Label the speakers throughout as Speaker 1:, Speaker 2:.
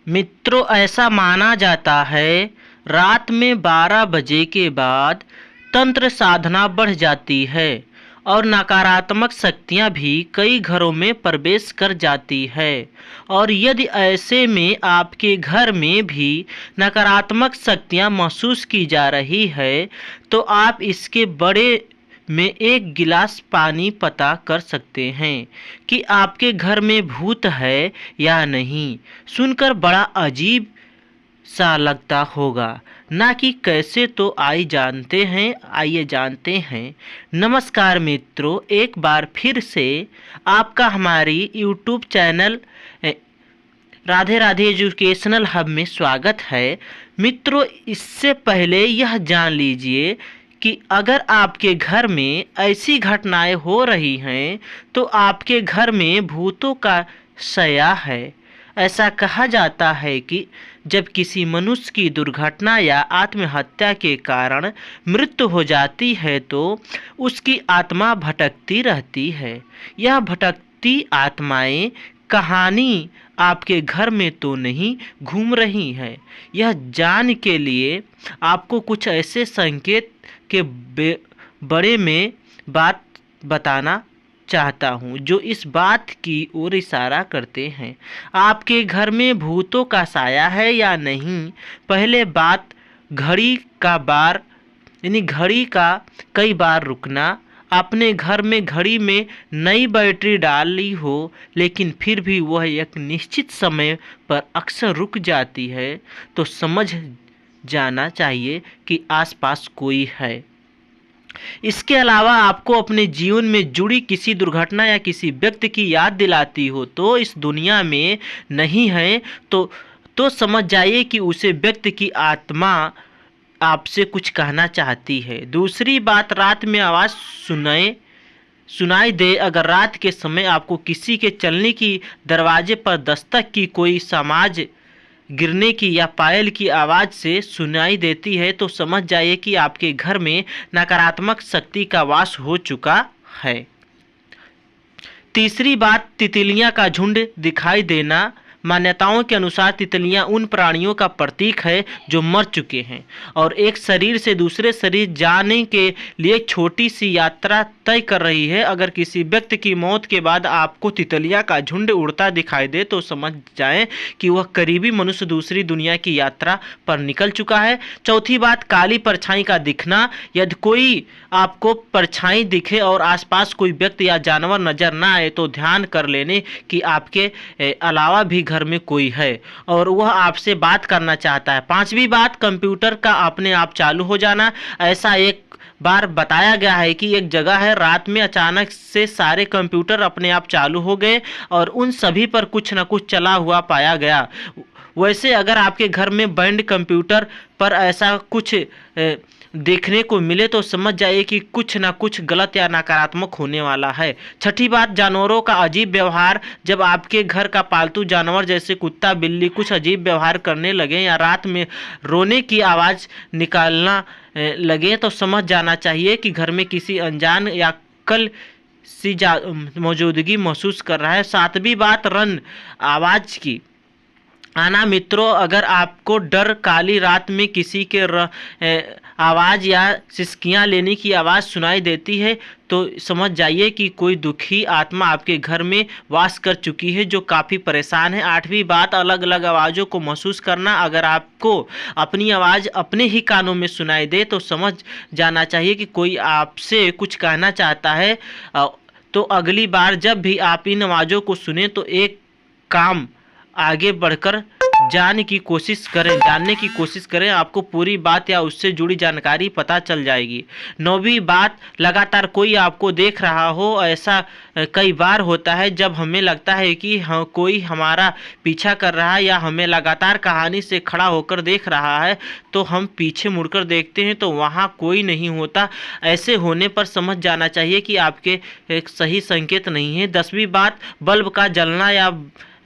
Speaker 1: मित्रों, ऐसा माना जाता है रात में 12 बजे के बाद तंत्र साधना बढ़ जाती है और नकारात्मक शक्तियां भी कई घरों में प्रवेश कर जाती है। और यदि ऐसे में आपके घर में भी नकारात्मक शक्तियां महसूस की जा रही है तो आप इसके बड़े में एक गिलास पानी पता कर सकते हैं कि आपके घर में भूत है या नहीं। सुनकर बड़ा अजीब सा लगता होगा ना कि कैसे, तो आइए जानते हैं। नमस्कार मित्रों, एक बार फिर से आपका हमारी YouTube channel Radhe Radhe educational hub में स्वागत है। मित्रों, इससे पहले यह जान लीजिए कि अगर आपके घर में ऐसी घटनाएं हो रही हैं तो आपके घर में भूतों का सया है। ऐसा कहा जाता है कि जब किसी मनुष्य की दुर्घटना या आत्महत्या के कारण मृत्यु हो जाती है तो उसकी आत्मा भटकती रहती है। यह भटकती आत्माएं कहानी आपके घर में तो नहीं घूम रही हैं। यह जान के लिए आपको कुछ ऐसे संकेत के बड़े में बात बताना चाहता हूँ जो इस बात की ओर इशारा करते हैं आपके घर में भूतों का साया है या नहीं। पहले बात, घड़ी का बार यानी घड़ी का कई बार रुकना। अपने घर में घड़ी में नई बैटरी डाली हो लेकिन फिर भी वह एक निश्चित समय पर अक्सर रुक जाती है तो समझ जाना चाहिए कि आसपास कोई है। इसके अलावा आपको अपने जीवन में जुड़ी किसी दुर्घटना या किसी व्यक्ति की याद दिलाती हो तो इस दुनिया में नहीं है तो समझ जाइए कि उसे व्यक्ति की आत्मा आपसे कुछ कहना चाहती है। दूसरी बात, रात में आवाज़ सुनाई दे। अगर रात के समय आपको किसी के चलने की, दरवाजे पर दस्तक की, कोई सामान गिरने की या पायल की आवाज़ से सुनाई देती है तो समझ जाइए कि आपके घर में नकारात्मक शक्ति का वास हो चुका है। तीसरी बात, तितलियां का झुंड दिखाई देना। मान्यताओं के अनुसार तितलियां उन प्राणियों का प्रतीक है जो मर चुके हैं और एक शरीर से दूसरे शरीर जाने के लिए छोटी सी यात्रा तय कर रही है। अगर किसी व्यक्ति की मौत के बाद आपको तितलियां का झुंड उड़ता दिखाई दे तो समझ जाएं कि वह करीबी मनुष्य दूसरी दुनिया की यात्रा पर निकल चुका है। चौथी बात, काली परछाई का दिखना। यदि कोई आपको परछाई दिखे और आसपास कोई व्यक्ति या जानवर नजर ना आए तो ध्यान कर लेने कि आपके अलावा भी घर में कोई है और वह आपसे बात करना चाहता है। पांचवी बात, कंप्यूटर का अपने आप चालू हो जाना। ऐसा एक बार बताया गया है कि एक जगह है, रात में अचानक से सारे कंप्यूटर अपने आप चालू हो गए और उन सभी पर कुछ न कुछ चला हुआ पाया गया। वैसे अगर आपके घर में बैंड कंप्यूटर पर ऐसा कुछ देखने को मिले तो समझ जाइए कि कुछ ना कुछ गलत या नकारात्मक होने वाला है। छठी बात, जानवरों का अजीब व्यवहार। जब आपके घर का पालतू जानवर जैसे कुत्ता बिल्ली कुछ अजीब व्यवहार करने लगे या रात में रोने की आवाज़ निकालना लगे तो समझ जाना चाहिए कि घर में किसी अनजान या कल सी मौजूदगी महसूस कर रहा है। सातवीं बात, रन आवाज़ की आना। मित्रों, अगर आपको डर, काली रात में किसी के आवाज़ या सिसकियां लेने की आवाज़ सुनाई देती है तो समझ जाइए कि कोई दुखी आत्मा आपके घर में वास कर चुकी है जो काफ़ी परेशान है। आठवीं बात, अलग अलग आवाज़ों को महसूस करना। अगर आपको अपनी आवाज़ अपने ही कानों में सुनाई दे तो समझ जाना चाहिए कि कोई आपसे कुछ कहना चाहता है। तो अगली बार जब भी आप इन आवाज़ों को सुने तो एक काम आगे बढ़कर जानने की कोशिश करें, आपको पूरी बात या उससे जुड़ी जानकारी पता चल जाएगी। नौवीं बात, लगातार कोई आपको देख रहा हो। ऐसा कई बार होता है जब हमें लगता है कि कोई हमारा पीछा कर रहा है या हमें लगातार कहानी से खड़ा होकर देख रहा है तो हम पीछे मुड़कर देखते हैं तो वहाँ कोई नहीं होता। ऐसे होने पर समझ जाना चाहिए कि आपके एक सही संकेत नहीं है। 10वीं बात, बल्ब का जलना या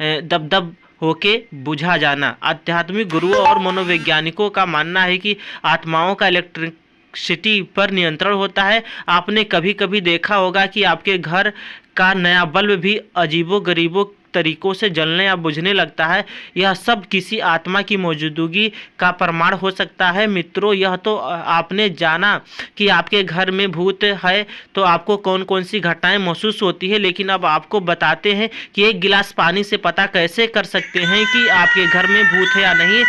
Speaker 1: दबदब होके बुझा जाना। आध्यात्मिक गुरुओं और मनोवैज्ञानिकों का मानना है कि आत्माओं का इलेक्ट्रिसिटी पर नियंत्रण होता है। आपने कभी कभी देखा होगा कि आपके घर का नया बल्ब भी अजीबो गरीबो तरीकों से जलने या बुझने लगता है, यह सब किसी आत्मा की मौजूदगी का प्रमाण हो सकता है। मित्रों, यह तो आपने जाना कि आपके घर में भूत है तो आपको कौन कौन सी घटनाएं महसूस होती है, लेकिन अब आपको बताते हैं कि एक गिलास पानी से पता कैसे कर सकते हैं कि आपके घर में भूत है या नहीं।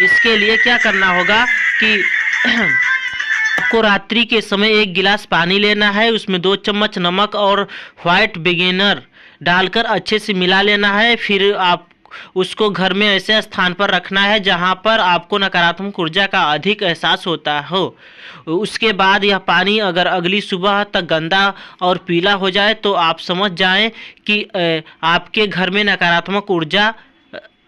Speaker 1: इसके लिए क्या करना होगा कि आपको रात्रि के समय एक गिलास पानी लेना है, उसमें 2 चम्मच नमक और व्हाइट विनेगर डालकर अच्छे से मिला लेना है। फिर आप उसको घर में ऐसे स्थान पर रखना है जहां पर आपको नकारात्मक ऊर्जा का अधिक एहसास होता हो। उसके बाद यह पानी अगर अगली सुबह तक गंदा और पीला हो जाए तो आप समझ जाएं कि आपके घर में नकारात्मक ऊर्जा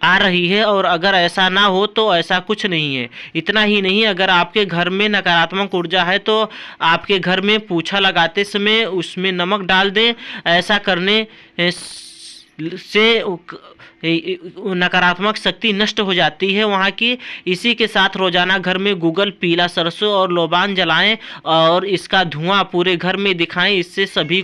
Speaker 1: आ रही है, और अगर ऐसा ना हो तो ऐसा कुछ नहीं है। इतना ही नहीं, अगर आपके घर में नकारात्मक ऊर्जा है तो आपके घर में पूछा लगाते समय उसमें नमक डाल दें। ऐसा करने से नकारात्मक शक्ति नष्ट हो जाती है वहाँ की। इसी के साथ रोजाना घर में गूगल, पीला सरसों और लोबान जलाएं और इसका धुआं पूरे घर में दिखाएं। इससे सभी